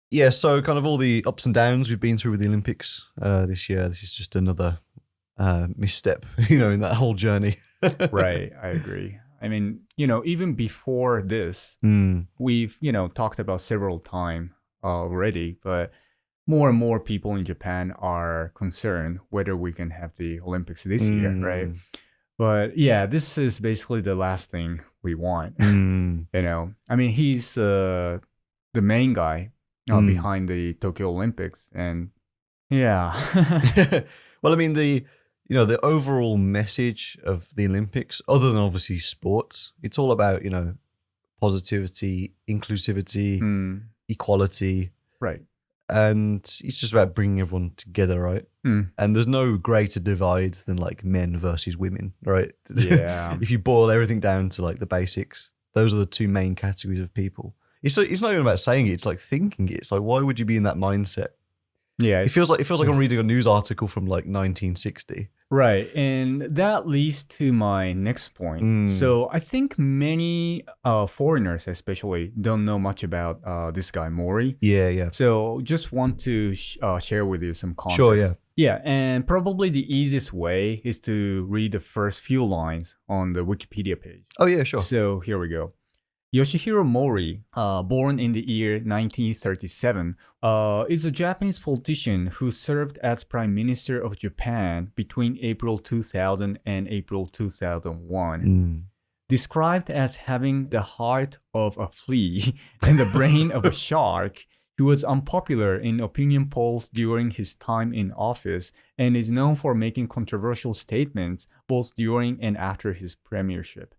Yeah, so kind of all the ups and downs we've been through with the Olympics this year. This is just another misstep, in that whole journey. Right, I agree. I mean, even before this, Mm, we've, talked about several times already, but more and more people in Japan are concerned whether we can have the Olympics this year, right? mm, But yeah, this is basically the last thing we want. mm, I mean, he's the main guy mm. behind the Tokyo Olympics, and yeah, Well, I mean the overall message of the Olympics, other than obviously sports, it's all about positivity, inclusivity, mm, equality, right. and it's just about bringing everyone together, right? Mm, And there's no greater divide than like men versus women, right? yeah. If you boil everything down to like the basics, those are the two main categories of people. It's not even about saying it; it's like thinking it. It's like, why would you be in that mindset? Yeah, It feels like I'm reading a news article from like 1960. right. And that leads to my next point. Mm. So I think many foreigners, especially, don't know much about this guy, Mori. Yeah, yeah. So just want to share with you some Sure, context. yeah. Yeah, and probably the easiest way is to read the first few lines on the Wikipedia page. Oh, yeah, sure. So here we go. Yoshiro Mori, born in the year 1937, is a Japanese politician who served as Prime Minister of Japan between April 2000 and April 2001. Mm. Described as having the heart of a flea and the brain of a shark, he was unpopular in opinion polls during his time in office and is known for making controversial statements both during and after his premiership.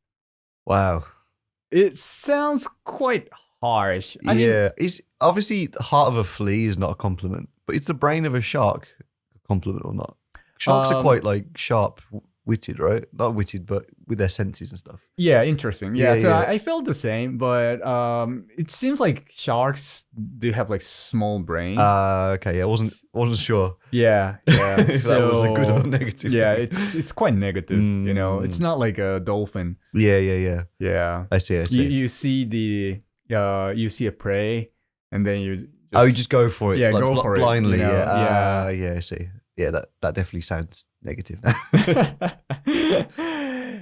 Wow. It sounds quite harsh. I mean, Yeah. It's obviously the heart of a flea is not a compliment, but it's the brain of a shark a compliment or not? Sharks are um, quite like sharp witted, right? Not witted, but with their senses and stuff. yeah, interesting. Yeah, Yeah, so yeah. I felt the same, but it seems like sharks do have like small brains. Okay, yeah, wasn't sure Yeah, yeah. if that was a good or So negative yeah, thing. it's quite negative. It's Mm. not like a dolphin. Yeah, yeah, yeah. Yeah, I see, I you see. you see you see a prey, and then you Oh, you just go for it, yeah like go for it. blindly. Yeah, Yeah. yeah. I see. Yeah, that definitely sounds negative.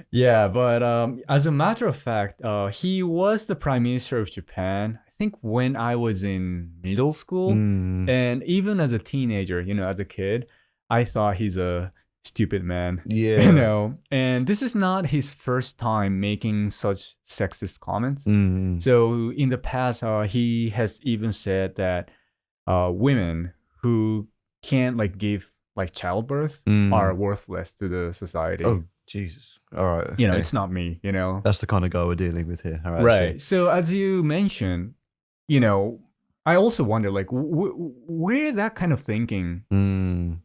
Yeah, but as a matter of fact, he was the prime minister of Japan. I think when I was in middle school, Mm, and even as a teenager, as a kid, I thought he's a stupid man. yeah. And this is not his first time making such sexist comments. Mm, So in the past, he has even said that women who can't like give like childbirth are mm. worthless to the society. Oh, Jesus. All right. Okay. It's not me. That's the kind of guy we're dealing with here. All right. I see. Right. So as you mentioned, I also wonder like where that kind of thinking, Mm.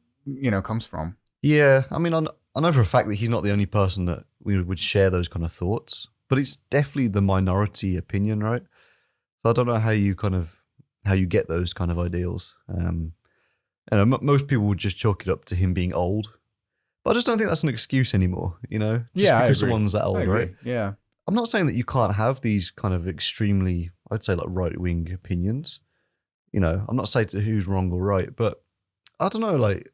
comes from. Yeah. I mean, I know for a fact that he's not the only person that we would share those kind of thoughts, but it's definitely the minority opinion, right? So I don't know how you get those kind of ideals. Most people would just chalk it up to him being old, but I just don't think that's an excuse anymore. Just Yeah, I because agree. someone's that I old, agree. right? Yeah. I'm not saying that you can't have these kind of extremely, I'd say, like right wing opinions. I'm not saying to who's wrong or right, but I don't know, like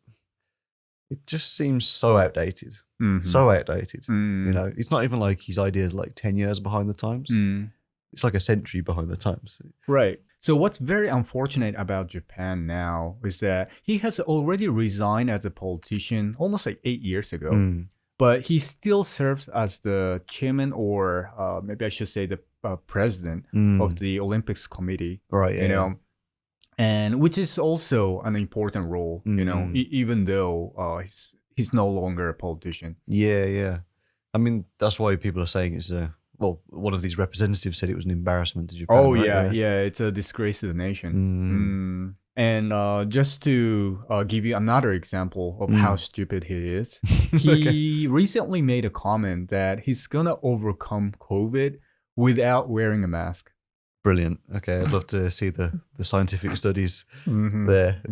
it just seems so outdated, Mm-hmm. so outdated. Mm. It's not even like his ideas like 10 years behind the times. Mm. It's like a century behind the times. Right. So what's very unfortunate about Japan now is that he has already resigned as a politician almost like 8 years ago, Mm, but he still serves as the chairman or maybe I should say the president of mm. the Olympics committee, Right, yeah, you yeah. know, and which is also an important role, Mm. even though he's no longer a politician. Yeah, yeah. I mean, that's why people are saying it's one of these representatives said it was an embarrassment to Japan. Oh right? yeah, it's a disgrace to the nation. Mm. And just to give you another example of how Mm. stupid he is, Okay. he recently made a comment that he's gonna overcome COVID without wearing a mask. Brilliant. Okay, I'd love to see the scientific studies Mhm. there.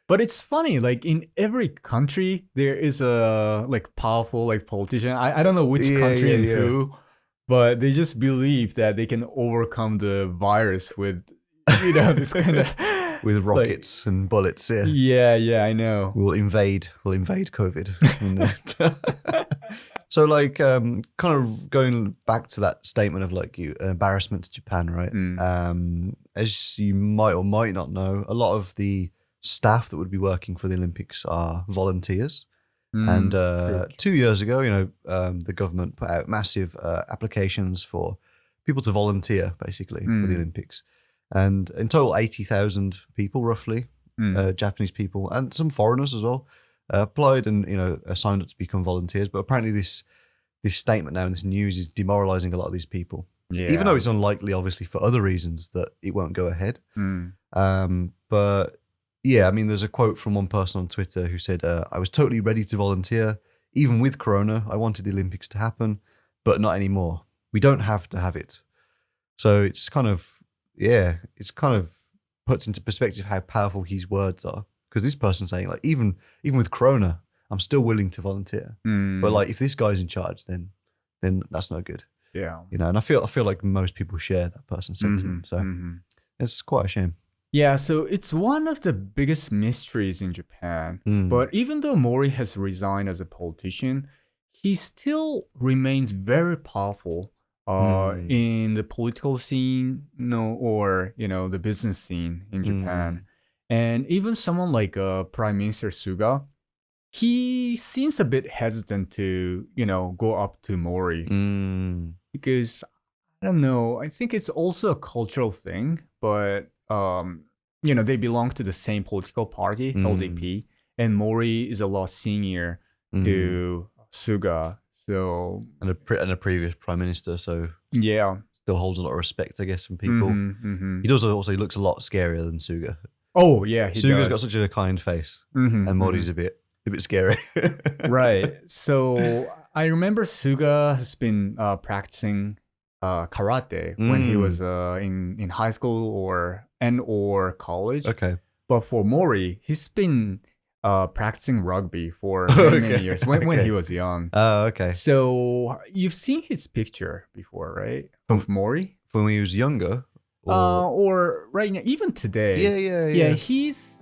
But it's funny, like in every country, there is a like powerful like politician. I don't know which Yeah, country yeah, and yeah. who, but they just believe that they can overcome the virus with this kind of with rockets and bullets. Yeah, I know. We'll invade COVID. So like kind of going back to that statement of like embarrassment to Japan, right? As you might or might not know, a lot of the staff that would be working for the Olympics are volunteers. And 2 years ago, the government put out massive applications for people to volunteer basically for the Olympics. And in total, 80,000 people roughly, Japanese people and some foreigners as well, applied and signed up to become volunteers. But apparently this statement now and this news is demoralizing a lot of these people. Yeah. Even though it's unlikely, obviously, for other reasons that it won't go ahead. But yeah, I mean, there's a quote from one person on Twitter who said, I was totally ready to volunteer. Even with Corona, I wanted the Olympics to happen, but not anymore. We don't have to have it. So it's kind of puts into perspective how powerful his words are. Because this person's saying, like, even with Corona, I'm still willing to volunteer. But like, if this guy's in charge, then that's no good. Yeah. And I feel like most people share that person's sentiment. So it's quite a shame. Yeah, so it's one of the biggest mysteries in Japan. But even though Mori has resigned as a politician, he still remains very powerful in the political scene, or the business scene in Japan. And even someone like Prime Minister Suga, he seems a bit hesitant to, go up to Mori. Because, I don't know, I think it's also a cultural thing, but, they belong to the same political party, LDP, and Mori is a lot senior to Suga. So and a previous prime minister, so yeah, still holds a lot of respect, I guess, from people. He does also he looks a lot scarier than Suga. Oh yeah, Suga's got such a kind face, and Mori's a bit scary. Right. So I remember Suga has been practicing karate when he was in high school or college. Okay. But for Mori, he's been practicing rugby for many years when he was young. Oh, okay. So you've seen his picture before, right? Of Mori? From when he was younger? Or right now, even today. Yeah. He's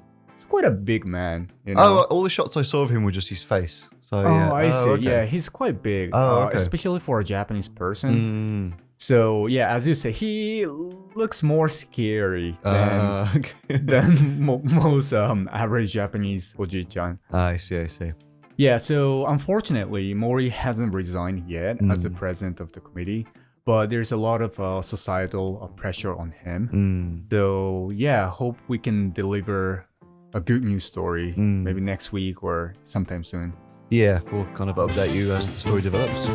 quite a big man. Oh, all the shots I saw of him were just his face. So I see. Okay. Yeah, he's quite big. Okay. Especially for a Japanese person. So yeah, as you say, he looks more scary than most average Japanese oji-chan. I see. Yeah, so unfortunately, Mori hasn't resigned yet as the president of the committee, but there's a lot of societal pressure on him. So yeah, hope we can deliver a good news story maybe next week or sometime soon. Yeah, we'll kind of update you as the story develops.